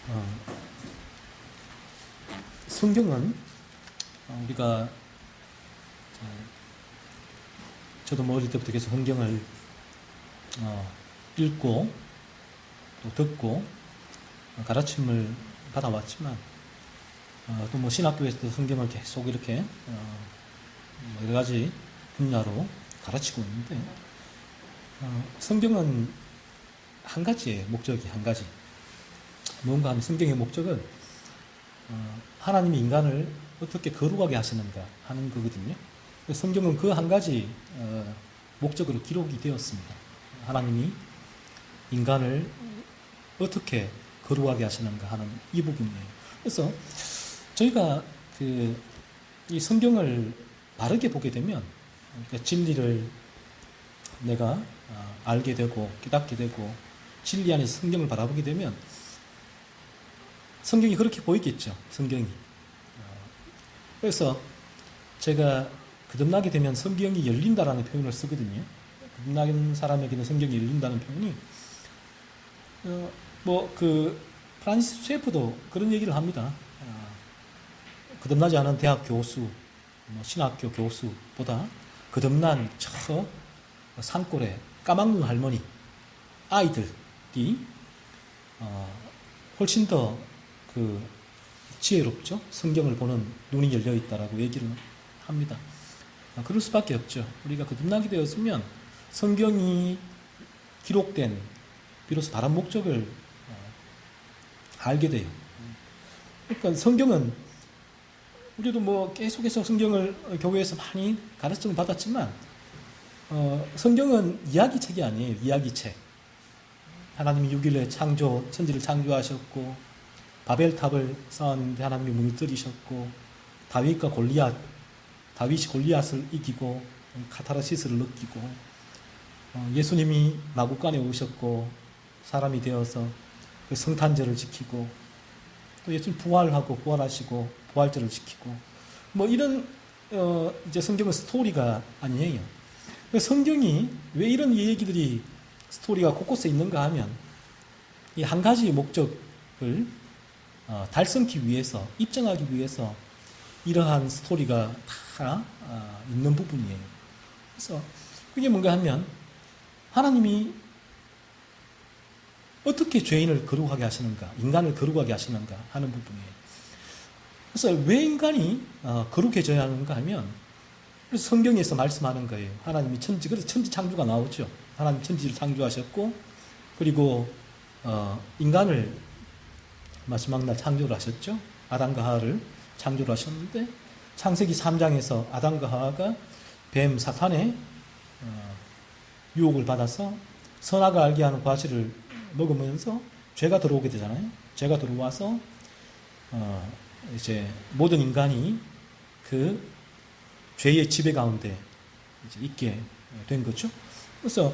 어, 성경은 우리가 저도 뭐 어릴 때부터 계속 성경을 읽고 또 듣고 가르침을 받아왔지만 또 뭐 신학교에서도 성경을 계속 이렇게 여러 가지 분야로 가르치고 있는데 성경은 한 가지예요. 목적이 한 가지. 뭔가 하면 성경의 목적은 하나님이 인간을 어떻게 거룩하게 하시는가 하는 거거든요. 성경은 그 한 가지 목적으로 기록이 되었습니다. 하나님이 인간을 어떻게 거룩하게 하시는가 하는 이 부분이에요. 그래서 저희가 이 성경을 바르게 보게 되면 그러니까 진리를 내가 알게 되고 깨닫게 되고 진리 안에서 성경을 바라보게 되면 성경이 그렇게 보이겠죠. 성경이. 그래서 제가 거듭나게 되면 성경이 열린다라는 표현을 쓰거든요. 거듭난 사람에게는 성경이 열린다는 표현이 프란시스 쉐프도 그런 얘기를 합니다. 거듭나지 않은 대학 교수, 신학교 교수보다 거듭난 저 산골의 까막눈 할머니 아이들이 훨씬 더 지혜롭죠. 성경을 보는 눈이 열려 있다라고 얘기를 합니다. 그럴 수밖에 없죠. 우리가 거듭나게 되었으면 성경이 기록된 비로소 바른 목적을 알게 돼요. 그러니까 성경은 우리도 뭐 계속해서 성경을 교회에서 많이 가르침을 받았지만 성경은 이야기책이 아니에요. 이야기책. 하나님이 6일에 천지를 창조하셨고 바벨탑을 쌓았는데 하나님이 무너뜨리셨고 다윗이 골리앗을 이기고 카타르시스를 느끼고 예수님이 마구간에 오셨고 사람이 되어서 그 성탄절을 지키고 또 예수님 부활하고 부활하시고 부활절을 지키고 뭐 이런 이제 성경은 스토리가 아니에요. 성경이 왜 이런 얘기들이 스토리가 곳곳에 있는가 하면 이 한 가지 목적을 달성하기 위해서 입증하기 위해서 이러한 스토리가 다 있는 부분이에요. 그래서 그게 뭔가 하면 하나님이 어떻게 죄인을 거룩하게 하시는가, 인간을 거룩하게 하시는가 하는 부분이에요. 그래서 왜 인간이 거룩해져야 하는가 하면 그래서 성경에서 말씀하는 거예요. 하나님이 그래서 천지 창조가 나오죠. 하나님 천지를 창조하셨고 그리고 인간을 마지막 날 창조를 하셨죠. 아담과 하와를 창조를 하셨는데 창세기 3장에서 아담과 하와가 뱀 사탄의 유혹을 받아서 선악을 알게 하는 과실을 먹으면서 죄가 들어오게 되잖아요. 죄가 들어와서 이제 모든 인간이 그 죄의 지배 가운데 이제 있게 된 거죠. 그래서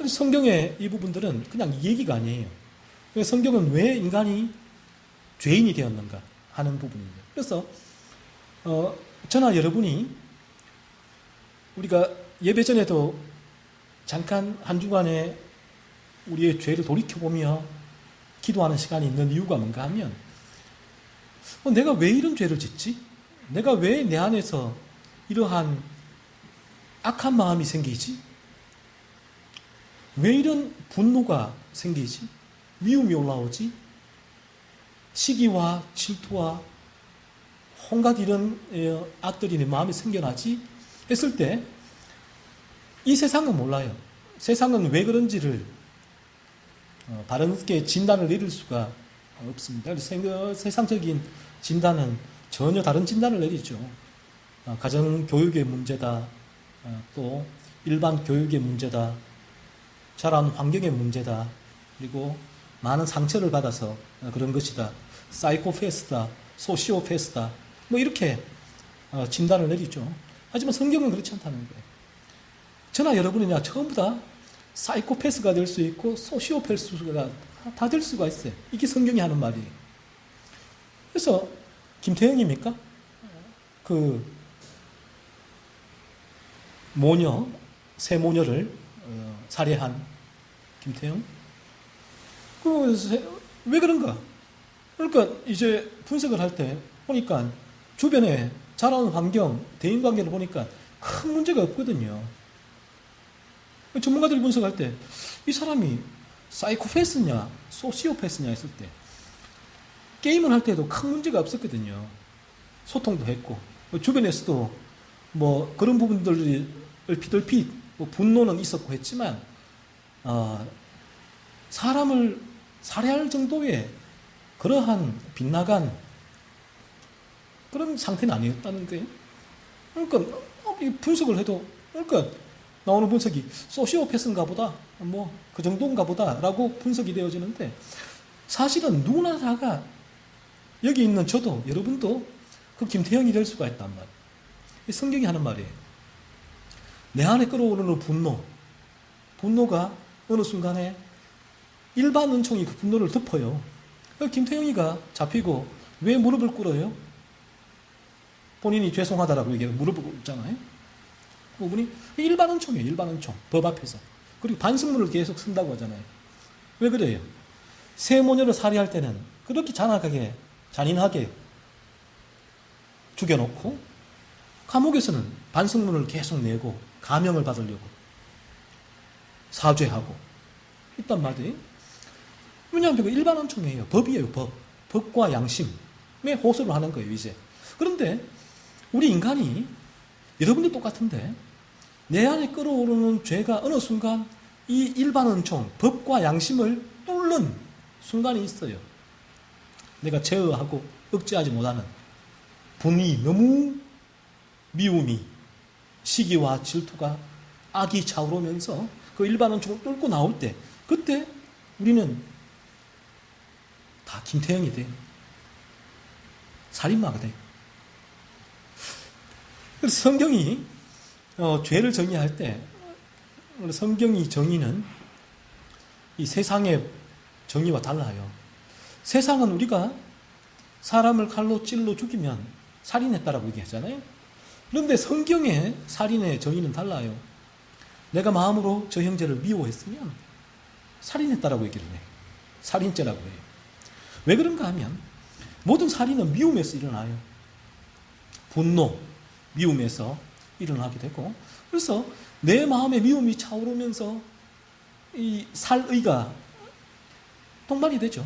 성경의 이 부분들은 그냥 얘기가 아니에요. 성경은 왜 인간이 죄인이 되었는가 하는 부분입니다. 그래서 저나 여러분이 우리가 예배 전에도 잠깐 한 주간에 우리의 죄를 돌이켜보며 기도하는 시간이 있는 이유가 뭔가 하면 내가 왜 이런 죄를 짓지? 내가 왜 내 안에서 이러한 악한 마음이 생기지? 왜 이런 분노가 생기지? 미움이 올라오지? 시기와 질투와 온갖 이런 악들이 내 마음에 생겨나지? 했을 때 이 세상은 몰라요. 세상은 왜 그런지를 바른게 진단을 내릴 수가 없습니다. 세상적인 진단은 전혀 다른 진단을 내리죠. 가정교육의 문제다. 또 일반 교육의 문제다. 자란 환경의 문제다. 그리고 많은 상처를 받아서 그런 것이다. 사이코패스다. 소시오패스다. 뭐 이렇게 진단을 내리죠. 하지만 성경은 그렇지 않다는 거예요. 저나 여러분이나 전부 다 사이코패스가 될 수 있고 소시오패스가 다 될 수가 있어요. 이게 성경이 하는 말이에요. 그래서 김태형입니까? 새 모녀를 살해한 김태형? 왜 그런가? 그러니까 이제 분석을 할 때 보니까 주변에 자라는 환경, 대인관계를 보니까 큰 문제가 없거든요. 전문가들이 분석할 때 이 사람이 사이코패스냐 소시오패스냐 했을 때 게임을 할 때도 큰 문제가 없었거든요. 소통도 했고 주변에서도 뭐 그런 부분들이 얼핏 뭐 분노는 있었고 했지만 사람을 살해할 정도의 그러한 빗나간 그런 상태는 아니었다는 거예요. 그러니까 분석을 해도 그러니까 나오는 분석이 소시오패스인가 보다 뭐 그 정도인가 보다 라고 분석이 되어지는데 사실은 누구나 다가 여기 있는 저도 여러분도 그 김태형이 될 수가 있단 말이에요. 성경이 하는 말이에요. 내 안에 끓어오르는 분노가 어느 순간에 일반 은총이 그 분노를 덮어요. 김태형이가 잡히고 왜 무릎을 꿇어요? 본인이 죄송하다라고 얘기해서 무릎을 꿇잖아요. 그분이 일반 은총이에요. 일반 은총. 법 앞에서. 그리고 반성문을 계속 쓴다고 하잖아요. 왜 그래요? 새 모녀를 살해할 때는 그렇게 잔인하게 죽여놓고 감옥에서는 반성문을 계속 내고 감형을 받으려고 사죄하고 있단 말이에요. 왜냐하면 일반 은총이에요. 법이에요. 법과 양심에 호소를 하는 거예요. 이제. 그런데 우리 인간이 여러분도 똑같은데 내 안에 끓어오르는 죄가 어느 순간 이 일반 은총, 법과 양심을 뚫는 순간이 있어요. 내가 제어하고 억제하지 못하는 분이 너무 미움이 시기와 질투가 악이 차오르면서 그 일반 은총을 뚫고 나올 때 그때 우리는 다 김태형이 돼. 살인마가 돼. 그래서 성경이 죄를 정의할 때 성경이 정의는 이 세상의 정의와 달라요. 세상은 우리가 사람을 칼로 찔러 죽이면 살인했다라고 얘기하잖아요. 그런데 성경의 살인의 정의는 달라요. 내가 마음으로 저 형제를 미워했으면 살인했다라고 얘기를 해요. 살인죄라고 해요. 왜 그런가 하면 모든 살인은 미움에서 일어나요. 분노, 미움에서 일어나게 되고 그래서 내 마음에 미움이 차오르면서 이 살의가 동반이 되죠.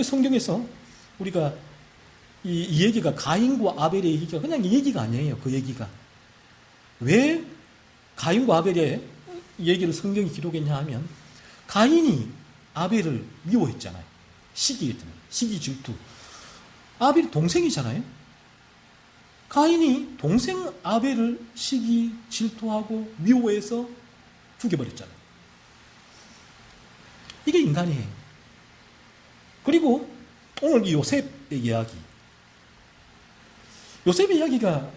성경에서 우리가 이 얘기가 가인과 아벨의 얘기가 그냥 이 얘기가 아니에요. 그 얘기가. 왜 가인과 아벨의 얘기를 성경이 기록했냐 하면 가인이 아벨을 미워했잖아요. 시기했잖아요. 시기 질투. 아벨이 동생이잖아요. 가인이 동생 아벨을 시기 질투하고 미워해서 죽여버렸잖아요. 이게 인간이에요. 그리고 오늘 이 요셉의 이야기. 요셉의 이야기가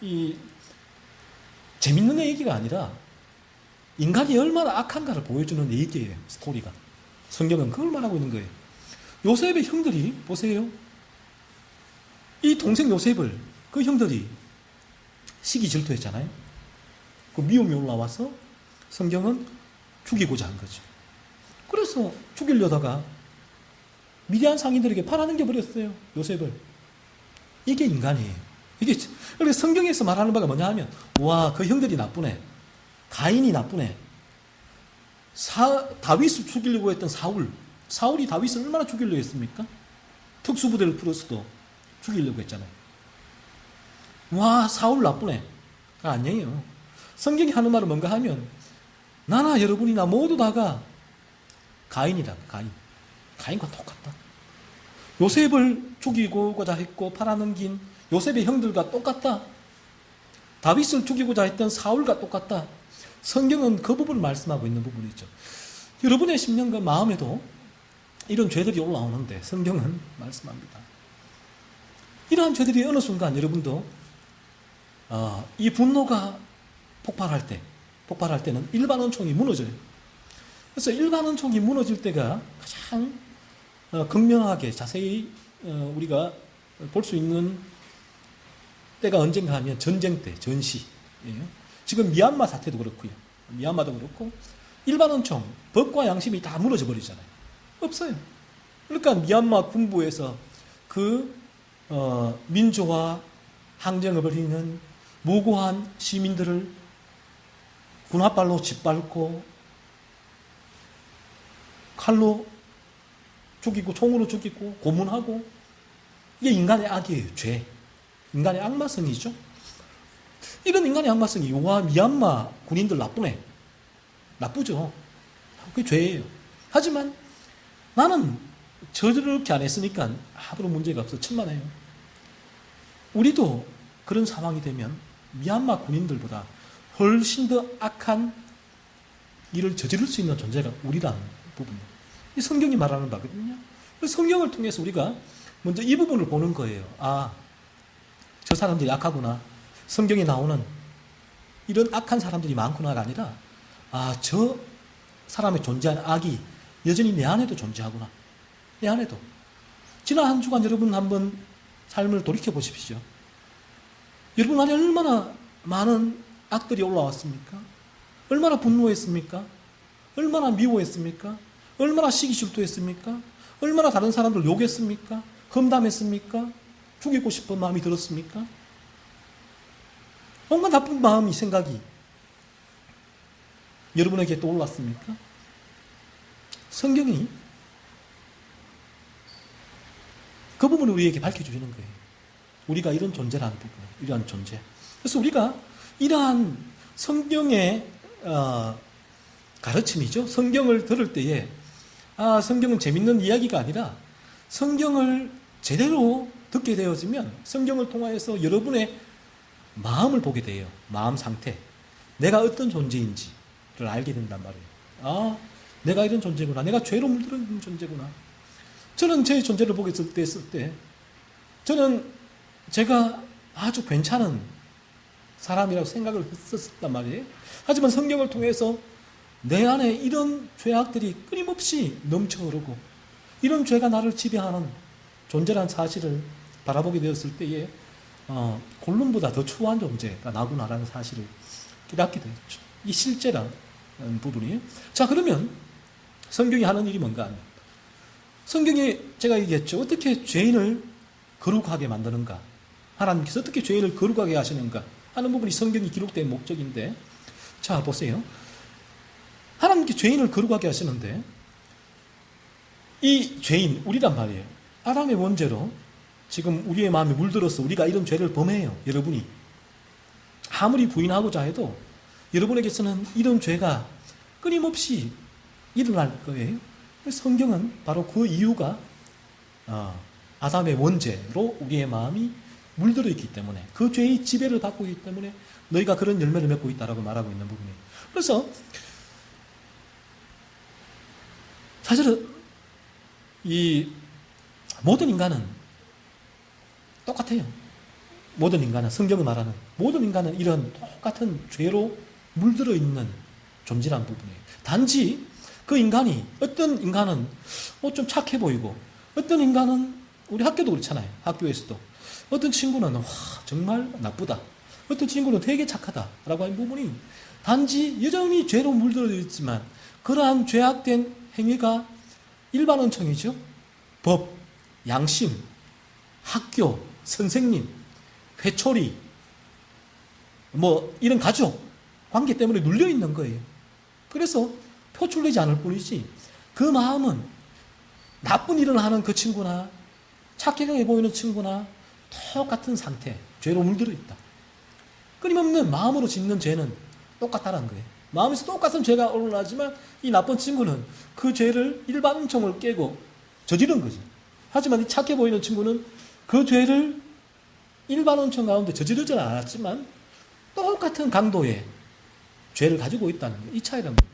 이 재밌는 얘기가 아니라 인간이 얼마나 악한가를 보여주는 얘기예요. 스토리가. 성경은 그걸 말하고 있는 거예요. 요셉의 형들이 보세요. 이 동생 요셉을 그 형들이 시기 질투했잖아요. 그 미움이 올라와서 성경은 죽이고자 한 거죠. 그래서 죽이려다가 미디안 상인들에게 팔아넘겨 버렸어요. 요셉을. 이게 인간이에요. 그래서 성경에서 말하는 바가 뭐냐 하면 와, 그 형들이 나쁘네. 가인이 나쁘네. 다윗을 죽이려고 했던 사울이 다윗을 얼마나 죽이려고 했습니까? 특수부대를 풀어서도 죽이려고 했잖아요. 와, 사울 나쁘네. 아니에요. 성경이 하는 말은 뭔가 하면 나나 여러분이나 모두 다가 가인이다. 가인과 똑같다. 요셉을 죽이고자 했고 팔아넘긴 요셉의 형들과 똑같다. 다윗을 죽이고자 했던 사울과 똑같다. 성경은 그 부분을 말씀하고 있는 부분이죠. 여러분의 심령과 마음에도 이런 죄들이 올라오는데 성경은 말씀합니다. 이러한 죄들이 어느 순간 여러분도 이 분노가 폭발할 때는 일반 은총이 무너져요. 그래서 일반 은총이 무너질 때가 가장 극명하게 자세히 우리가 볼 수 있는 때가 언젠가 하면 전쟁 때, 전시예요. 지금 미얀마 사태도 그렇고요. 미얀마도 그렇고 일반 은총, 법과 양심이 다 무너져 버리잖아요. 없어요. 그러니까 미얀마 군부에서 그 민주화 항쟁을 벌이는 무고한 시민들을 군홧발로 짓밟고 칼로 죽이고 총으로 죽이고 고문하고, 이게 인간의 악이에요. 죄. 인간의 악마성이죠. 이런 인간의 악마성이, 와 미얀마 군인들 나쁘네. 나쁘죠. 그게 죄예요. 하지만 나는 저렇게 안 했으니까 아무런 문제가 없어. 천만에요. 우리도 그런 상황이 되면 미얀마 군인들보다 훨씬 더 악한 일을 저지를 수 있는 존재가 우리라는 부분이에요. 이 성경이 말하는 바거든요. 성경을 통해서 우리가 먼저 이 부분을 보는 거예요. 아, 저 사람들이 악하구나. 성경에 나오는 이런 악한 사람들이 많구나가 아니라, 아, 저 사람의 존재하는 악이 여전히 내 안에도 존재하구나. 내 안에도. 지난 한 주간 여러분 한번 삶을 돌이켜 보십시오. 여러분 안에 얼마나 많은 악들이 올라왔습니까? 얼마나 분노했습니까? 얼마나 미워했습니까? 얼마나 시기질투했습니까? 얼마나 다른 사람들 욕했습니까? 험담했습니까? 죽이고 싶은 마음이 들었습니까? 온갖 나쁜 마음이, 생각이 여러분에게 떠올랐습니까? 성경이 그 부분을 우리에게 밝혀주시는 거예요. 우리가 이런 존재라는 부분, 이러한 존재. 그래서 우리가 이러한 성경의 가르침이죠. 성경을 들을 때에, 아, 성경은 재밌는 이야기가 아니라 성경을 제대로 듣게 되어지면 성경을 통하여서 여러분의 마음을 보게 돼요. 마음 상태. 내가 어떤 존재인지를 알게 된단 말이에요. 아, 내가 이런 존재구나. 내가 죄로 물들어 있는 존재구나. 저는 제 존재를 보게 했을 때 저는 제가 아주 괜찮은 사람이라고 생각을 했었단 말이에요. 하지만 성경을 통해서 내 안에 이런 죄악들이 끊임없이 넘쳐 흐르고 이런 죄가 나를 지배하는 존재라는 사실을 바라보게 되었을 때에 골룸보다 더 추한 존재가 나구나라는 사실을 깨닫게 되었죠. 이 실제라는 부분이에요. 자, 그러면 성경이 하는 일이 뭔가 하면, 성경이 제가 얘기했죠. 어떻게 죄인을 거룩하게 만드는가, 하나님께서 어떻게 죄인을 거룩하게 하시는가 하는 부분이 성경이 기록된 목적인데, 자 보세요. 하나님께 죄인을 거룩하게 하시는데 이 죄인, 우리란 말이에요. 아담의 원죄로 지금 우리의 마음에 물들어서 우리가 이런 죄를 범해요. 여러분이 아무리 부인하고자 해도 여러분에게서는 이런 죄가 끊임없이 일어날 거예요. 성경은 바로 그 이유가 아담의 원죄로 우리의 마음이 물들어 있기 때문에, 그 죄의 지배를 받고 있기 때문에 너희가 그런 열매를 맺고 있다라고 말하고 있는 부분이에요. 그래서 사실은 이 모든 인간은 똑같아요. 모든 인간은, 성경이 말하는 모든 인간은 이런 똑같은 죄로 물들어 있는 존재라는 부분이에요. 단지 그 인간이, 어떤 인간은 좀 착해 보이고, 어떤 인간은, 우리 학교도 그렇잖아요. 학교에서도 어떤 친구는 와 정말 나쁘다, 어떤 친구는 되게 착하다라고 하는 부분이 단지 여전히 죄로 물들어 있지만, 그러한 죄악된 행위가 일반원청이죠. 법, 양심, 학교, 선생님, 회초리, 뭐 이런 가족 관계 때문에 눌려 있는 거예요. 그래서 표출되지 않을 뿐이지, 그 마음은 나쁜 일을 하는 그 친구나 착하게 보이는 친구나 똑같은 상태, 죄로 물들어 있다. 끊임없는 마음으로 짓는 죄는 똑같다는 거예요. 마음에서 똑같은 죄가 올라가지만 이 나쁜 친구는 그 죄를 일반 은총을 깨고 저지른 거지. 하지만 이 착해 보이는 친구는 그 죄를 일반 은총 가운데 저지르지는 않았지만 똑같은 강도의 죄를 가지고 있다는 거예요. 이 차이란 말이에요.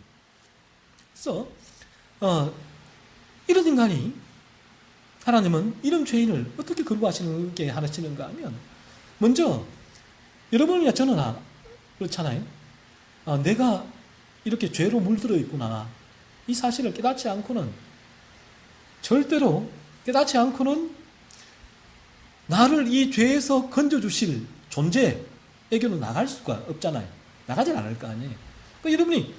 그래서 이런 인간이, 하나님은 이런 죄인을 어떻게 거룩하시는 게 하시는가 하면, 먼저 여러분이나 저는 그렇잖아요. 내가 이렇게 죄로 물들어 있구나, 이 사실을 깨닫지 않고는, 절대로 깨닫지 않고는 나를 이 죄에서 건져주실 존재에게는 나갈 수가 없잖아요. 나가질 않을 거 아니에요. 그러니까 여러분이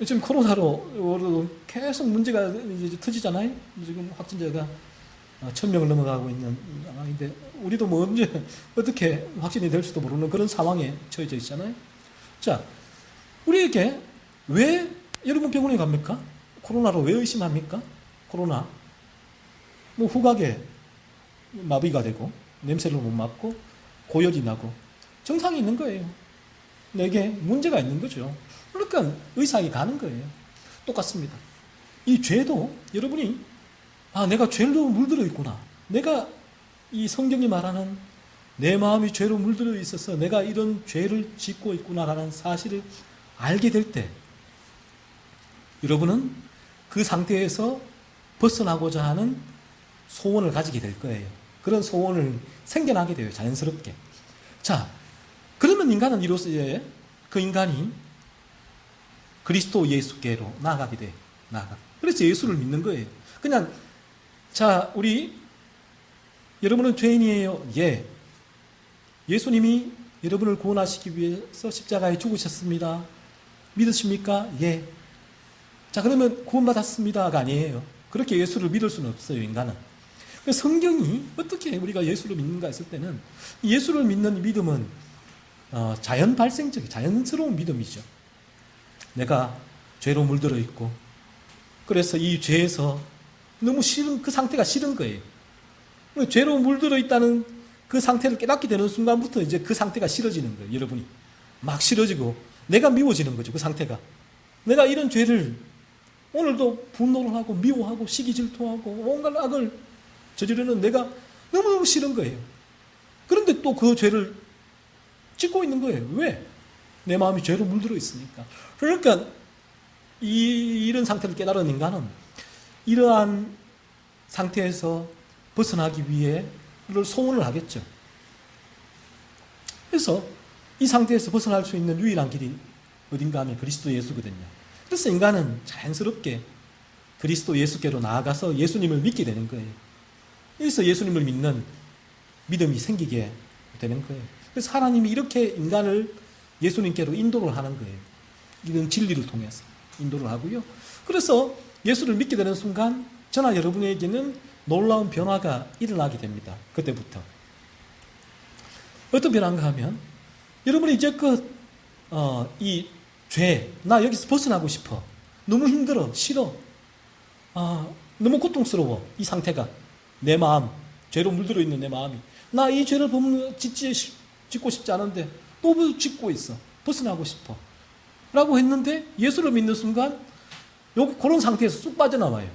지금 코로나로 계속 문제가 이제 터지잖아요. 지금 확진자가 1,000명을 넘어가고 있는 상황인데, 우리도 뭐 언제 어떻게 확진이 될 수도 모르는 그런 상황에 처해져 있잖아요. 자, 우리에게 왜 여러분 병원에 갑니까? 코로나로 왜 의심합니까? 코로나. 뭐 후각에 마비가 되고, 냄새를 못 맡고, 고열이 나고, 증상이 있는 거예요. 내게 문제가 있는 거죠. 그러니까 의사에게 가는 거예요. 똑같습니다. 이 죄도 여러분이 내가 죄로 물들어 있구나. 내가 이 성경이 말하는 내 마음이 죄로 물들어 있어서 내가 이런 죄를 짓고 있구나라는 사실을 알게 될 때 여러분은 그 상태에서 벗어나고자 하는 소원을 가지게 될 거예요. 그런 소원을 생겨나게 돼요. 자연스럽게. 자, 그러면 인간은 이로써 그 인간이 그리스도 예수께로 나아가게 돼. 그래서 예수를 믿는 거예요. 그냥, 자, 여러분은 죄인이에요. 예. 예수님이 여러분을 구원하시기 위해서 십자가에 죽으셨습니다. 믿으십니까? 예. 자, 그러면 구원받았습니다가 아니에요. 그렇게 예수를 믿을 수는 없어요, 인간은. 성경이 어떻게 우리가 예수를 믿는가 했을 때는, 예수를 믿는 믿음은 자연 발생적인, 자연스러운 믿음이죠. 내가 죄로 물들어 있고, 그래서 이 죄에서 너무 싫은, 그 상태가 싫은 거예요. 죄로 물들어 있다는 그 상태를 깨닫게 되는 순간부터 이제 그 상태가 싫어지는 거예요, 여러분이. 막 싫어지고, 내가 미워지는 거죠, 그 상태가. 내가 이런 죄를 오늘도 분노를 하고, 미워하고, 시기 질투하고, 온갖 악을 저지르는 내가 너무너무 싫은 거예요. 그런데 또 그 죄를 짓고 있는 거예요. 왜? 내 마음이 죄로 물들어 있으니까. 그러니까 이런 상태를 깨달은 인간은 이러한 상태에서 벗어나기 위해 소원을 하겠죠. 그래서 이 상태에서 벗어날 수 있는 유일한 길이 어딘가 하면 그리스도 예수거든요. 그래서 인간은 자연스럽게 그리스도 예수께로 나아가서 예수님을 믿게 되는 거예요. 그래서 예수님을 믿는 믿음이 생기게 되는 거예요. 그래서 하나님이 이렇게 인간을 예수님께로 인도를 하는 거예요. 이런 진리를 통해서 인도를 하고요. 그래서 예수를 믿게 되는 순간 저나 여러분에게는 놀라운 변화가 일어나게 됩니다. 그때부터. 어떤 변화인가 하면, 여러분이 이제껏 이 죄, 나 여기서 벗어나고 싶어. 너무 힘들어, 싫어. 너무 고통스러워, 이 상태가. 내 마음, 죄로 물들어 있는 내 마음이. 나 이 죄를 짓고 싶지 않은데 또 짓고 있어. 벗어나고 싶어. 라고 했는데 예수를 믿는 순간 그런 상태에서 쑥 빠져나와요.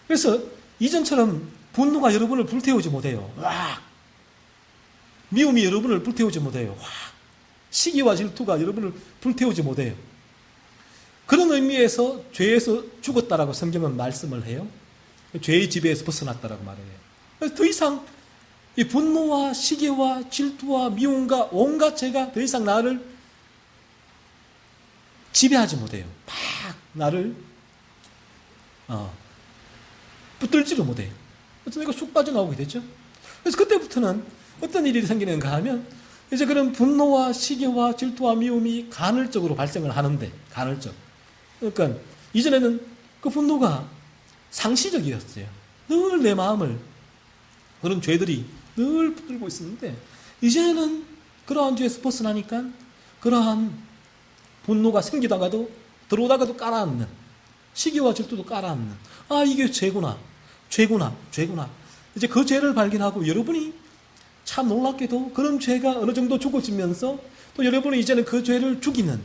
그래서 이전처럼 분노가 여러분을 불태우지 못해요. 와! 미움이 여러분을 불태우지 못해요. 와! 시기와 질투가 여러분을 불태우지 못해요. 그런 의미에서 죄에서 죽었다라고 성경은 말씀을 해요. 죄의 지배에서 벗어났다라고 말을 해요. 그래서 더 이상 이 분노와 시기와 질투와 미움과 온갖 죄가 더 이상 나를 지배하지 못해요. 막 나를 붙들지를 못해요. 그래서 내가 쑥 빠져나오게 되죠. 그래서 그때부터는 어떤 일이 생기는가 하면, 이제 그런 분노와 시기와 질투와 미움이 간헐적으로 발생을 하는데, 간헐적. 그러니까 이전에는 그 분노가 상시적이었어요. 늘 내 마음을 그런 죄들이 늘 붙들고 있었는데, 이제는 그러한 죄에서 벗어나니까 그러한 분노가 생기다가도 들어오다가도 깔아앉는, 시기와 질투도 깔아앉는, 이게 죄구나. 이제 그 죄를 발견하고, 여러분이 참 놀랍게도 그런 죄가 어느 정도 죽어지면서 또 여러분이 이제는 그 죄를 죽이는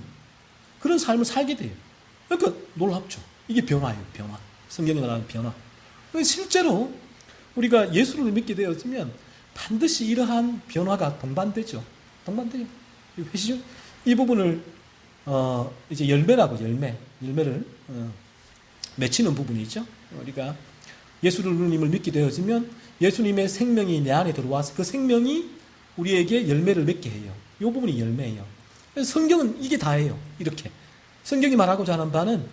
그런 삶을 살게 돼요. 그러니까 놀랍죠. 이게 변화예요, 변화. 성경이 말하는 변화. 실제로 우리가 예수를 믿게 되었으면 반드시 이러한 변화가 동반되죠. 이 부분을 이제 열매라고, 열매를 맺히는 부분이죠. 우리가 예수님을 믿게 되어지면 예수님의 생명이 내 안에 들어와서 그 생명이 우리에게 열매를 맺게 해요. 이 부분이 열매예요. 그래서 성경은 이게 다예요. 이렇게 성경이 말하고자 하는 바는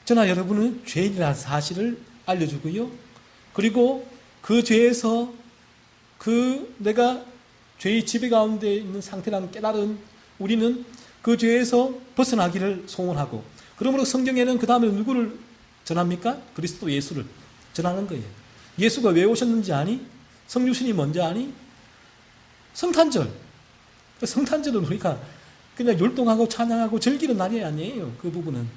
저나 여러분은 죄인이라는 사실을 알려주고요. 그리고 그 죄에서 내가 죄의 지배 가운데 있는 상태라는 깨달은 우리는 그 죄에서 벗어나기를 소원하고, 그러므로 성경에는 그 다음에 누구를 전합니까? 그리스도 예수를 전하는 거예요. 예수가 왜 오셨는지 아니? 성유신이 뭔지 아니? 성탄절. 성탄절은 우리가 그냥 율동하고 찬양하고 즐기는 날이 아니에요. 그 부분은.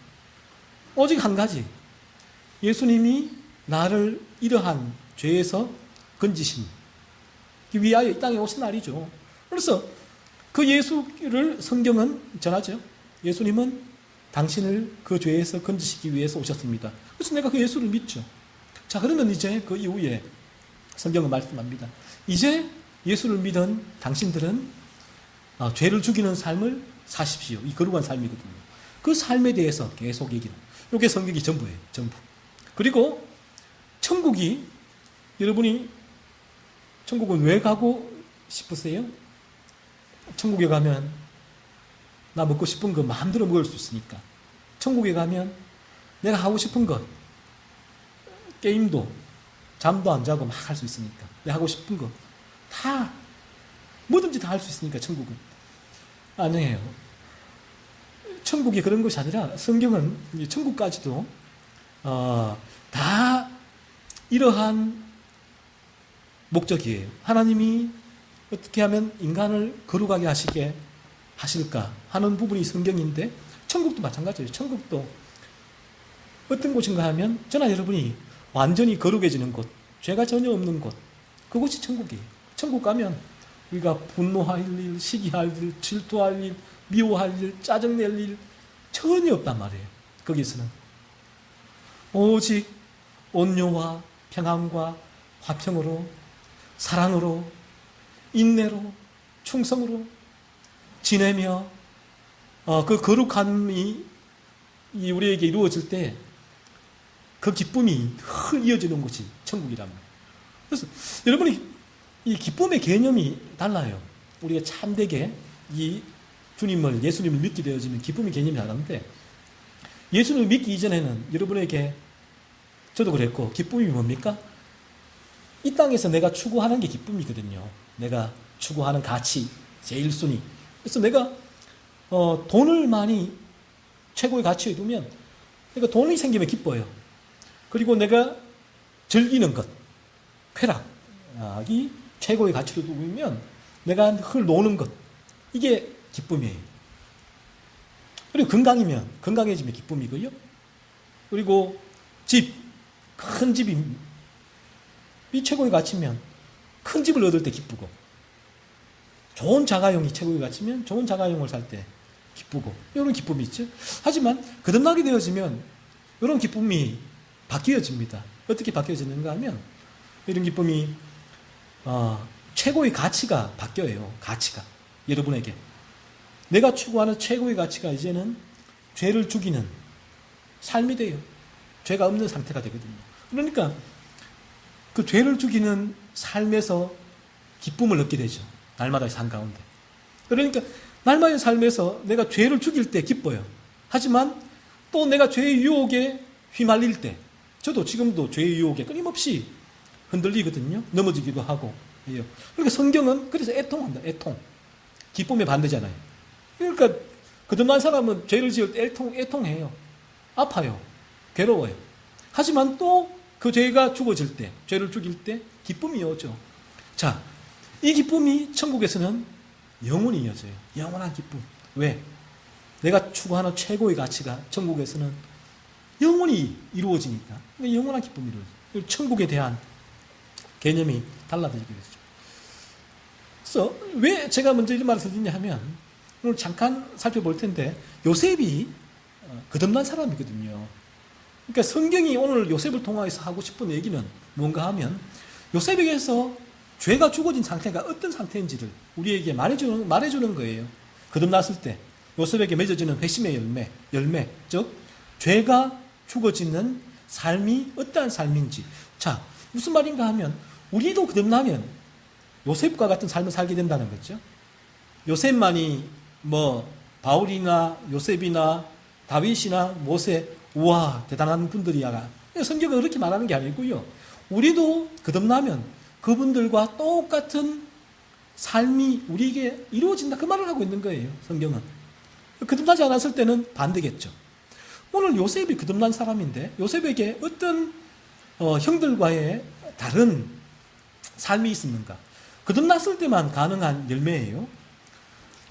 오직 한 가지. 예수님이 나를 이러한 죄에서 건지시기 위하여 이 땅에 오신 날이죠. 그래서 그 예수를 성경은 전하죠. 예수님은 당신을 그 죄에서 건지시기 위해서 오셨습니다. 그래서 내가 그 예수를 믿죠. 자, 그러면 이제 그 이후에 성경은 말씀합니다. 이제 예수를 믿은 당신들은 죄를 죽이는 삶을 사십시오. 이 거룩한 삶이거든요. 그 삶에 대해서 계속 얘기를. 이게 성경이 전부예요. 전부. 그리고 천국이, 여러분이 천국은 왜 가고 싶으세요? 천국에 가면 나 먹고 싶은 거 마음대로 먹을 수 있으니까. 천국에 가면 내가 하고 싶은 것, 게임도 잠도 안 자고 막 할 수 있으니까. 내가 하고 싶은 거 다 뭐든지 다 할 수 있으니까 천국은. 아니에요. 천국이 그런 것이 아니라 성경은 천국까지도 다 이러한 목적이에요. 하나님이 어떻게 하면 인간을 거룩하게 하시게 하실까 하는 부분이 성경인데, 천국도 마찬가지예요. 천국도 어떤 곳인가 하면 저나 여러분이 완전히 거룩해지는 곳, 죄가 전혀 없는 곳, 그곳이 천국이에요. 천국 가면 우리가 분노할 일, 시기할 일, 질투할 일, 미워할 일, 짜증낼 일 전혀 없단 말이에요. 거기서는 오직 온유와 평안과 화평으로, 사랑으로, 인내로, 충성으로 지내며 그 거룩함이 우리에게 이루어질 때 그 기쁨이 늘 이어지는 것이 천국이랍니다. 그래서 여러분이 이 기쁨의 개념이 달라요. 우리가 참되게 이 주님을, 예수님을 믿게 되어지면 기쁨의 개념이 다른데, 예수님을 믿기 이전에는 여러분에게, 저도 그랬고, 기쁨이 뭡니까? 이 땅에서 내가 추구하는 게 기쁨이거든요. 내가 추구하는 가치, 제1순위. 그래서 내가 돈을 많이 최고의 가치에 두면, 내가 돈이 생기면 기뻐요. 그리고 내가 즐기는 것, 쾌락이 최고의 가치로 두고 있면 내가 늘 노는 것, 이게 기쁨이에요. 그리고 건강해지면 기쁨이고요. 그리고 큰 집이 최고의 가치면 큰 집을 얻을 때 기쁘고, 좋은 자가용이 최고의 가치면 좋은 자가용을 살 때 기쁘고, 이런 기쁨이 있죠. 하지만 거듭나게 되어지면 이런 기쁨이 바뀌어집니다. 어떻게 바뀌어지는가 하면, 이런 기쁨이 최고의 가치가 바뀌어요. 가치가 여러분에게 내가 추구하는 최고의 가치가 이제는 죄를 죽이는 삶이 돼요. 죄가 없는 상태가 되거든요. 그러니까 그 죄를 죽이는 삶에서 기쁨을 얻게 되죠. 날마다의 삶 가운데. 그러니까 날마다의 삶에서 내가 죄를 죽일 때 기뻐요. 하지만 또 내가 죄의 유혹에 휘말릴 때, 저도 지금도 죄의 유혹에 끊임없이 흔들리거든요. 넘어지기도 하고 해요. 그러니까 성경은 그래서 애통한다. 애통. 기쁨의 반대잖아요. 그러니까 거듭난 사람은 죄를 지을 때 애통해요. 아파요. 괴로워요. 하지만 또 그 죄가 죽어질 때, 죄를 죽일 때 기쁨이 오죠. 자, 이 기쁨이 천국에서는 영원히 이어져요. 영원한 기쁨. 왜? 내가 추구하는 최고의 가치가 천국에서는 영원히 이루어지니까. 영원한 기쁨이 이루어져요. 천국에 대한 개념이 달라지게 되죠. 그래서 왜 제가 먼저 이런 말을 드리냐 하면, 오늘 잠깐 살펴볼 텐데, 요셉이 거듭난 사람이거든요. 그러니까 성경이 오늘 요셉을 통해서 하고 싶은 얘기는 뭔가 하면, 요셉에게서 죄가 죽어진 상태가 어떤 상태인지를 우리에게 말해주는 거예요. 거듭났을 때 요셉에게 맺어지는 회심의 열매, 즉 죄가 죽어지는 삶이 어떠한 삶인지. 자, 무슨 말인가 하면, 우리도 거듭나면 요셉과 같은 삶을 살게 된다는 거죠. 요셉만이 바울이나 요셉이나 다윗이나 모세, 우와 대단한 분들이야. 성경은 그렇게 말하는 게 아니고요. 우리도 거듭나면 그분들과 똑같은 삶이 우리에게 이루어진다, 그 말을 하고 있는 거예요. 성경은. 거듭나지 않았을 때는 반대겠죠. 오늘 요셉이 거듭난 사람인데 요셉에게 어떤 형들과의 다른 삶이 있었는가? 거듭났을 때만 가능한 열매예요.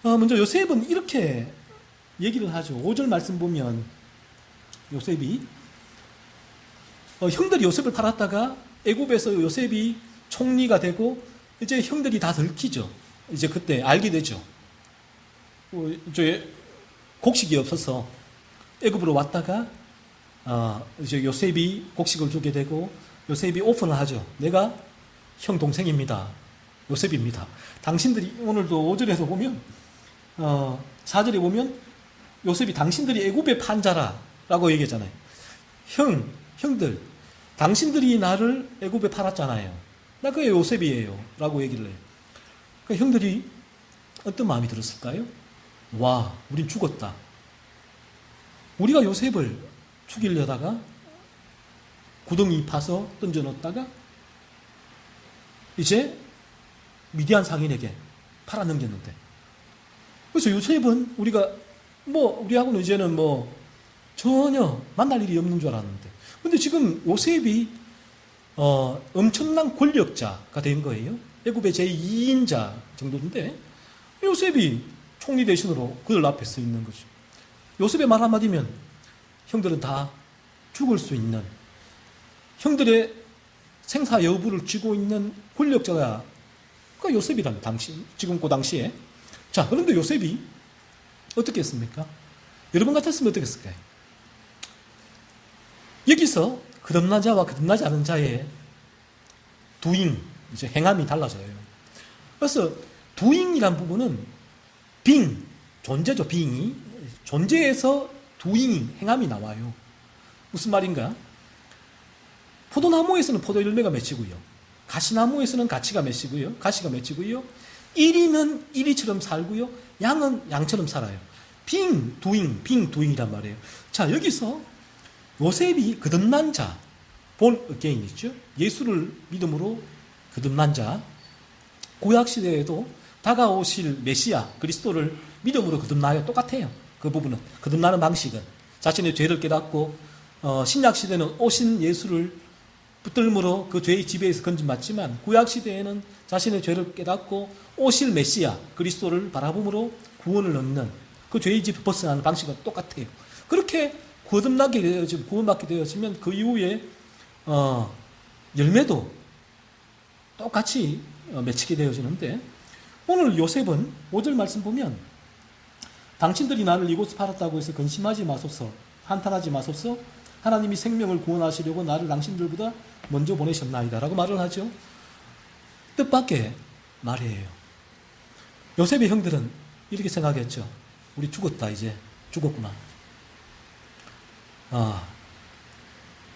먼저 요셉은 이렇게 얘기를 하죠. 5절 말씀 보면 요셉이 형들이 요셉을 팔았다가 애굽에서 요셉이 총리가 되고 이제 형들이 다 들키죠. 이제 그때 알게 되죠. 이제 곡식이 없어서 애굽으로 왔다가 이제 요셉이 곡식을 주게 되고 요셉이 오픈을 하죠. 내가 형 동생입니다. 요셉입니다. 당신들이 오늘도 5절에서 보면 4절에 보면 요셉이 당신들이 애굽의 판자라라고 얘기했잖아요. 형들 당신들이 나를 애굽에 팔았잖아요. 나 그게 요셉이에요 라고 얘기를 해요. 그러니까 형들이 어떤 마음이 들었을까요? 와, 우린 죽었다. 우리가 요셉을 죽이려다가 구덩이 파서 던져놓다가 이제 미디안 상인에게 팔아넘겼는데, 그래서 요셉은 우리하고는 이제는 전혀 만날 일이 없는 줄 알았는데, 근데 지금 요셉이 엄청난 권력자가 된 거예요. 애굽의 제2인자 정도인데 요셉이 총리 대신으로 그들 앞에 서 있는 거죠. 요셉의 말 한마디면 형들은 다 죽을 수 있는, 형들의 생사 여부를 쥐고 있는 권력자가 요셉이랍니다. 지금 그 당시에. 자, 그런데 요셉이 어떻게 했습니까? 여러분 같았으면 어떻게 했을까요? 여기서 거듭난 자와 거듭나지 않은 자의 doing, 이제 행함이 달라져요. 그래서 doing이란 부분은 존재죠. being이 존재에서 doing, 행함이 나와요. 무슨 말인가? 포도나무에서는 포도 열매가 맺히고요. 가시나무에서는 가시가 맺히고요. 이리는 이리처럼 살고요. 양은 양처럼 살아요. being doing이란 말이에요. 자, 여기서 요셉이 거듭난 자, born again 있죠. 예수를 믿음으로 거듭난 자, 구약시대에도 다가오실 메시아 그리스도를 믿음으로 거듭나요. 똑같아요. 그 부분은 거듭나는 방식은 자신의 죄를 깨닫고 신약시대는 오신 예수를 붙들므로 그 죄의 지배에서 건짐받지만 구약시대에는 자신의 죄를 깨닫고 오실 메시아 그리스도를 바라봄으로 구원을 얻는 그 죄의 집에 벗어나는 방식은 똑같아요. 그렇게 거듭나게 되어지면, 구원받게 되어지면 그 이후에 열매도 똑같이 맺히게 되어지는데, 오늘 요셉은 5절 말씀 보면 당신들이 나를 이곳에 팔았다고 해서 근심하지 마소서, 한탄하지 마소서, 하나님이 생명을 구원하시려고 나를 당신들보다 먼저 보내셨나이다 라고 말을 하죠. 뜻밖의 말이에요. 요셉의 형들은 이렇게 생각했죠. 우리 죽었다, 이제 죽었구나.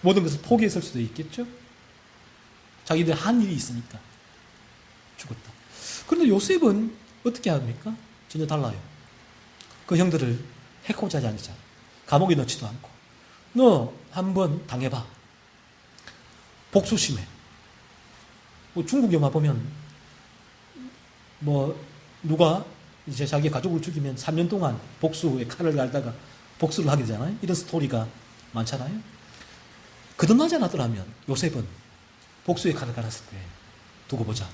모든 것을 포기했을 수도 있겠죠. 자기들 한 일이 있으니까 죽었다. 그런데 요셉은 어떻게 합니까? 전혀 달라요. 그 형들을 해코지 하지 않자. 감옥에 넣지도 않고, 너 한번 당해봐. 복수심에. 중국 영화 보면 누가 이제 자기 가족을 죽이면 3년 동안 복수의 칼을 갈다가 복수를 하게 되잖아요. 이런 스토리가 많잖아요. 거듭나지 않았더라면 요셉은 복수의 칼을 갈았을 거예요. 두고 보자.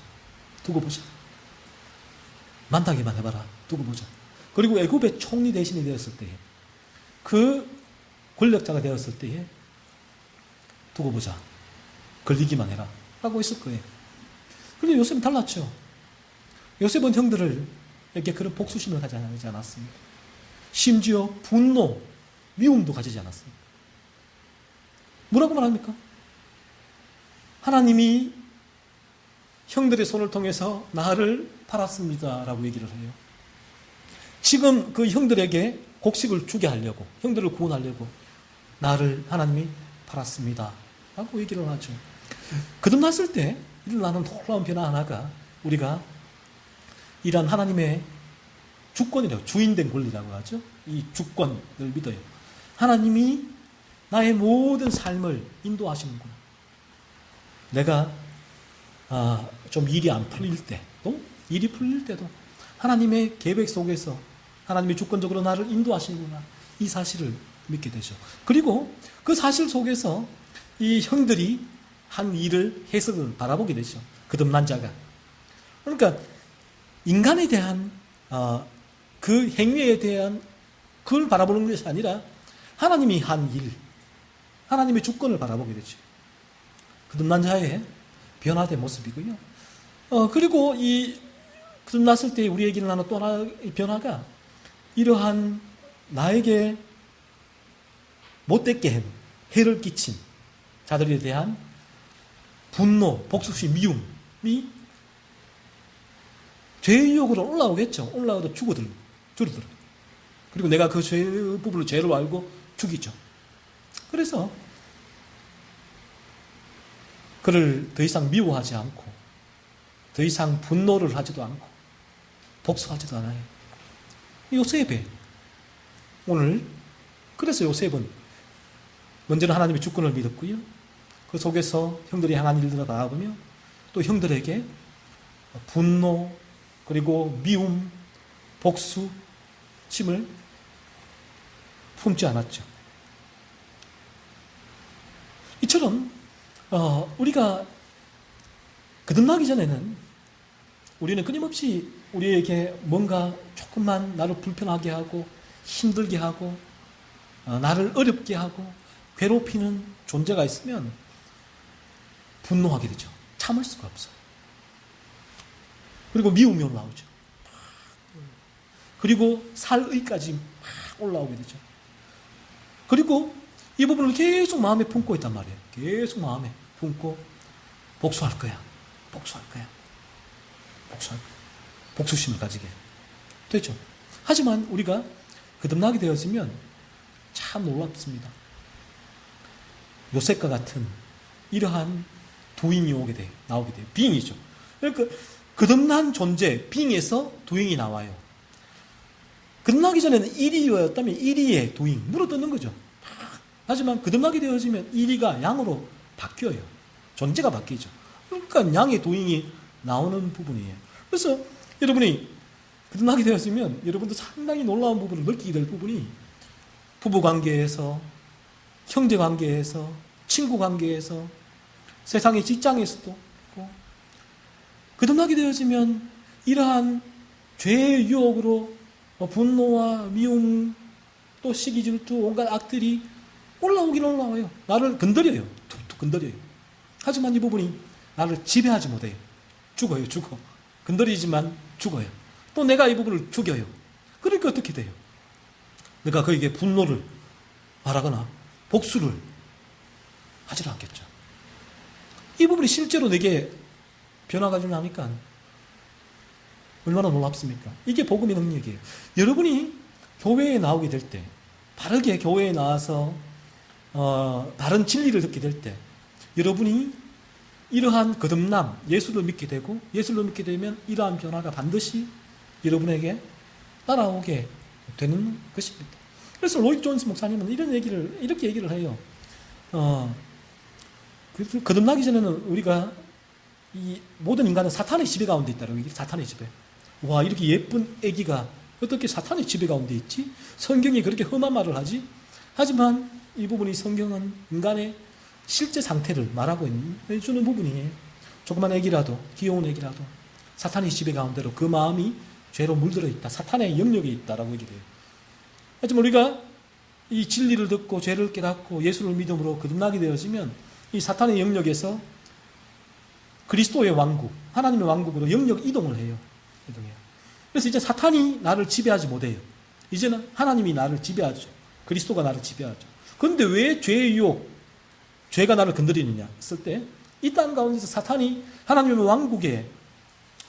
만나기만 해봐라. 두고 보자. 그리고 애굽의 총리 대신이 되었을 때에, 그 권력자가 되었을 때에 두고 보자. 걸리기만 해라. 하고 있을 거예요. 그런데 요셉은 달랐죠. 요셉은 형들에게 그런 복수심을 가지지 않았습니다. 심지어 분노, 미움도 가지지 않았습니다. 뭐라고 말합니까? 하나님이 형들의 손을 통해서 나를 팔았습니다 라고 얘기를 해요. 지금 그 형들에게 곡식을 주게 하려고, 형들을 구원하려고 나를 하나님이 팔았습니다 라고 얘기를 하죠. 거듭났을 때 일어나는 놀라운 변화 하나가, 우리가 이런 하나님의 주권이라고, 주인된 권리라고 하죠. 이 주권을 믿어요. 하나님이 나의 모든 삶을 인도하시는구나. 내가 좀 일이 안 풀릴 때도, 일이 풀릴 때도 하나님의 계획 속에서 하나님이 주권적으로 나를 인도하시는구나. 이 사실을 믿게 되죠. 그리고 그 사실 속에서 이 형들이 한 일을 해석을 바라보게 되죠. 거듭난 자가. 그러니까 인간에 대한 그 행위에 대한 그걸 바라보는 것이 아니라 하나님이 한 일, 하나님의 주권을 바라보게 되죠. 거듭난 자의 변화된 모습이고요. 그리고 이 거듭났을 때 우리에게 일어나는 또 하나의 변화가 이러한 나에게 못되게 한 해를 끼친 자들에 대한 분노, 복수심, 미움이 죄의 유혹으로 올라오겠죠. 올라와도 줄어들어요. 그리고 내가 그 죄의 부분을 죄로 알고 죽이죠. 그래서 그를 더 이상 미워하지 않고 더 이상 분노를 하지도 않고 복수하지도 않아요. 요셉의 오늘 그래서 요셉은 먼저는 하나님의 주권을 믿었고요. 그 속에서 형들이 향한 일들을 바라보며 또 형들에게 분노 그리고 미움, 복수심을 품지 않았죠. 이처럼 우리가 거듭나기 전에는 우리는 끊임없이 우리에게 뭔가 조금만 나를 불편하게 하고 힘들게 하고 나를 어렵게 하고 괴롭히는 존재가 있으면 분노하게 되죠. 참을 수가 없어요. 그리고 미움이 올라오죠. 그리고 살의까지 막 올라오게 되죠. 그리고 이 부분을 계속 마음에 품고 있단 말이에요. 계속 마음에 품고 복수할 거야. 복수심을 가지게 되죠. 하지만 우리가 거듭나게 되어지면 참 놀랍습니다. 요셉과 같은 이러한 도인이 나오게 돼요. 빙이죠. 그러니까 거듭난 존재, 빙에서 도인이 나와요. 거듭나기 전에는 1위였다면 1위의 도인, 물어뜯는 거죠. 하지만 거듭나게 되어지면 1위가 양으로 바뀌어요. 존재가 바뀌죠. 그러니까 양의 도인이 나오는 부분이에요. 그래서 여러분이 거듭나게 되었으면 여러분도 상당히 놀라운 부분을 느끼게 될 부분이 부부관계에서, 형제관계에서, 친구관계에서, 세상의 직장에서도 거듭나게 되어지면 이러한 죄의 유혹으로 분노와 미움 또 시기 질투 온갖 악들이 올라오긴 올라와요. 나를 건드려요. 툭툭 건드려요. 하지만 이 부분이 나를 지배하지 못해요. 죽어요. 건드리지만 죽어요. 또 내가 이 부분을 죽여요. 그러니까 어떻게 돼요? 내가 그에게 분노를 말하거나 복수를 하지 않겠죠. 이 부분이 실제로 내게 변화가 좀 나니까 얼마나 놀랍습니까? 이게 복음의 능력이에요. 여러분이 교회에 나오게 될 때, 바르게 교회에 나와서 바른 진리를 듣게 될 때, 여러분이 이러한 거듭남, 예수를 믿게 되고, 예수를 믿게 되면 이러한 변화가 반드시 여러분에게 따라오게 되는 것입니다. 그래서 로이드 존스 목사님은 이렇게 얘기를 해요. 거듭나기 전에는 우리가 이 모든 인간은 사탄의 지배 가운데 있다라고 얘기해요. 사탄의 지배. 와, 이렇게 예쁜 아기가 어떻게 사탄의 지배 가운데 있지? 성경이 그렇게 험한 말을 하지? 하지만 이 부분이 성경은 인간의 실제 상태를 말하고 해주는 부분이에요. 조그만 아기라도, 귀여운 아기라도 사탄의 지배 가운데로 그 마음이 죄로 물들어 있다. 사탄의 영역에 있다라고 얘기해요. 하지만 우리가 이 진리를 듣고 죄를 깨닫고 예수를 믿음으로 거듭나게 되어지면 이 사탄의 영역에서 그리스도의 왕국, 하나님의 왕국으로 영역 이동을 해요. 그래서 이제 사탄이 나를 지배하지 못해요. 이제는 하나님이 나를 지배하죠. 그리스도가 나를 지배하죠. 그런데 왜 죄의 유혹, 죄가 나를 건드리느냐 했을 때 이 땅 가운데서 사탄이 하나님의 왕국의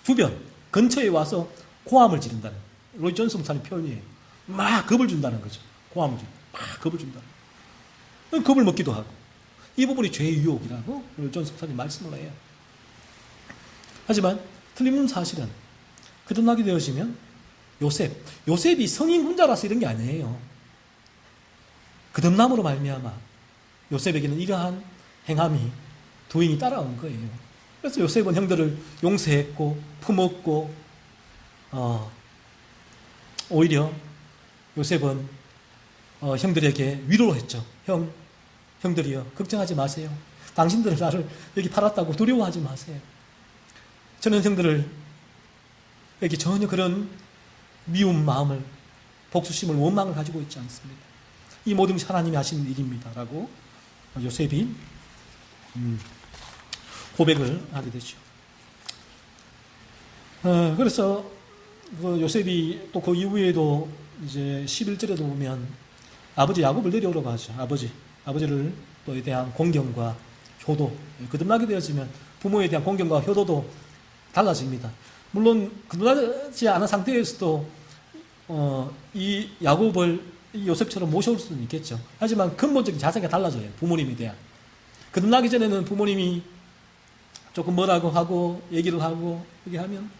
주변, 근처에 와서 고함을 지른다는, 로이 존스 목사님 표현이에요. 막 겁을 준다는 거죠. 고함을 지른다. 막 겁을 준다. 겁을 먹기도 하고. 이 부분이 죄의 유혹이라고 로이 존스 목사님 말씀을 해요. 하지만 틀림없는 사실은 거듭나게 되어지면 요셉이 성인 혼자라서 이런 게 아니에요. 거듭남으로 말미암아 요셉에게는 이러한 행함이 도인이 따라온 거예요. 그래서 요셉은 형들을 용서했고 품었고 오히려 요셉은 형들에게 위로를 했죠. 형들이여 걱정하지 마세요. 당신들은 나를 여기 팔았다고 두려워하지 마세요. 저는 형들을 여기 전혀 그런 미움 마음을, 복수심을, 원망을 가지고 있지 않습니다. 이 모든 것이 하나님이 하신 일입니다. 라고 요셉이 고백을 하게 되죠. 그래서 그 요셉이 또 그 이후에도 이제 11절에도 보면 아버지 야곱을 내려오라고 하죠. 아버지를 또에 대한 공경과 효도, 거듭나게 되어지면 부모에 대한 공경과 효도도 달라집니다. 물론 거듭나지 않은 상태에서도 이 야곱을 이 요셉처럼 모셔올 수는 있겠죠. 하지만 근본적인 자세가 달라져요. 부모님에 대한. 거듭나기 전에는 부모님이 조금 뭐라고 하고 얘기를 하고 이렇게 하면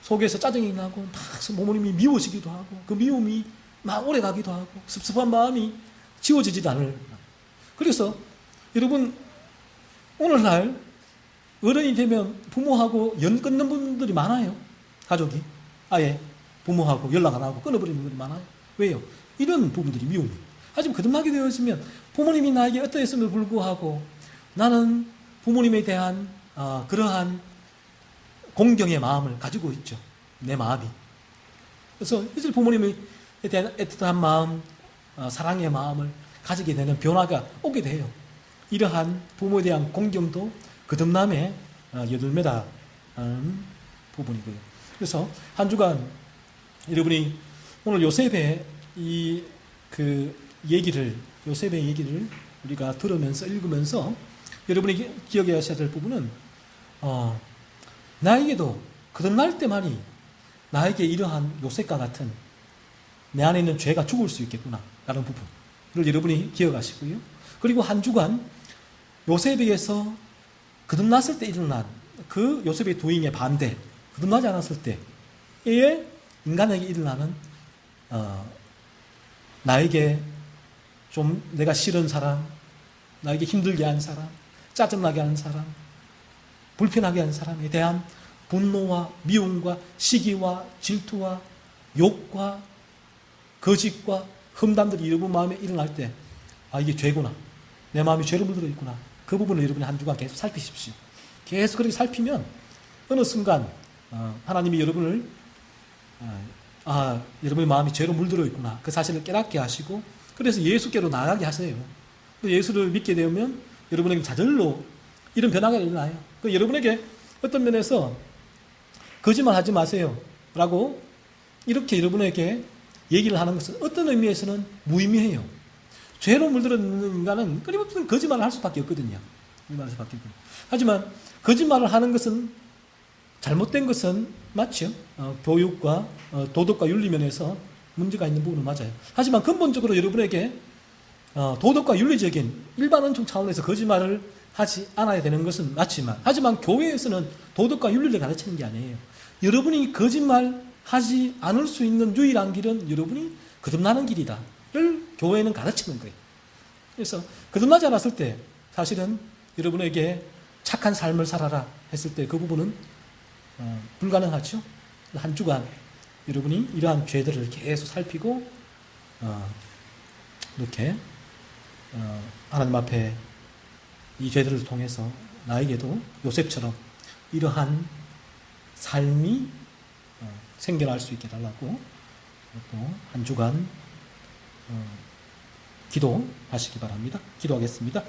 속에서 짜증이 나고 막 부모님이 미워지기도 하고 그 미움이 막 오래 가기도 하고 섭섭한 마음이 지워지지도 않을. 그래서 여러분 오늘날 어른이 되면 부모하고 연 끊는 분들이 많아요. 가족이 아예 부모하고 연락 안 하고 끊어버리는 분들이 많아요. 왜요? 이런 부분들이 미움이. 하지만 거듭나게 되어지면 부모님이 나에게 어떠했음에도 불구하고 나는 부모님에 대한 그러한 공경의 마음을 가지고 있죠. 내 마음이. 그래서 이제 부모님에 대한 애틋한 마음, 사랑의 마음을 가지게 되는 변화가 오게 돼요. 이러한 부모에 대한 공경도 거듭남의 여들매다 하는 부분이고요. 그래서 한 주간 여러분이 오늘 요셉의 요셉의 얘기를 우리가 들으면서 읽으면서 여러분이 기억해야 될 부분은 나에게도 거듭날 때만이 나에게 이러한 요셉과 같은 내 안에 있는 죄가 죽을 수 있겠구나 라는 부분을 여러분이 기억하시고요. 그리고 한 주간 요셉에게서 거듭났을 때 일어난 그 요셉의 도잉의 반대, 거듭나지 않았을 때에 인간에게 일어나는 나에게 좀 내가 싫은 사람, 나에게 힘들게 한 사람, 짜증나게 하는 사람, 불편하게 하는 사람에 대한 분노와 미움과 시기와 질투와 욕과 거짓과 험담들이 여러분 마음에 일어날 때 이게 죄구나, 내 마음이 죄로 물들어 있구나, 그 부분을 여러분이 한 주간 계속 살피십시오. 계속 그렇게 살피면 어느 순간 하나님이 여러분을 여러분의 마음이 죄로 물들어 있구나 그 사실을 깨닫게 하시고 그래서 예수께로 나가게 하세요. 예수를 믿게 되면 여러분에게 자절로 이런 변화가 일어나요. 여러분에게 어떤 면에서 거짓말하지 마세요 라고 이렇게 여러분에게 얘기를 하는 것은 어떤 의미에서는 무의미해요. 죄로 물들어 있는 인간은 끊임없이 거짓말을 할 수밖에 없거든요. 하지만 거짓말을 하는 것은 잘못된 것은 맞죠. 교육과 도덕과 윤리 면에서 문제가 있는 부분은 맞아요. 하지만 근본적으로 여러분에게 도덕과 윤리적인 일반론적 차원에서 거짓말을 하지 않아야 되는 것은 맞지만 하지만 교회에서는 도덕과 윤리를 가르치는 게 아니에요. 여러분이 거짓말하지 않을 수 있는 유일한 길은 여러분이 거듭나는 길이다를 교회는 가르치는 거예요. 그래서 거듭나지 않았을 때 사실은 여러분에게 착한 삶을 살아라 했을 때 그 부분은 불가능하죠. 한 주간 여러분이 이러한 죄들을 계속 살피고 이렇게 하나님 앞에 이 죄들을 통해서 나에게도 요셉처럼 이러한 삶이 생겨날 수 있게 달라고 또 한 주간 기도하시기 바랍니다. 기도하겠습니다.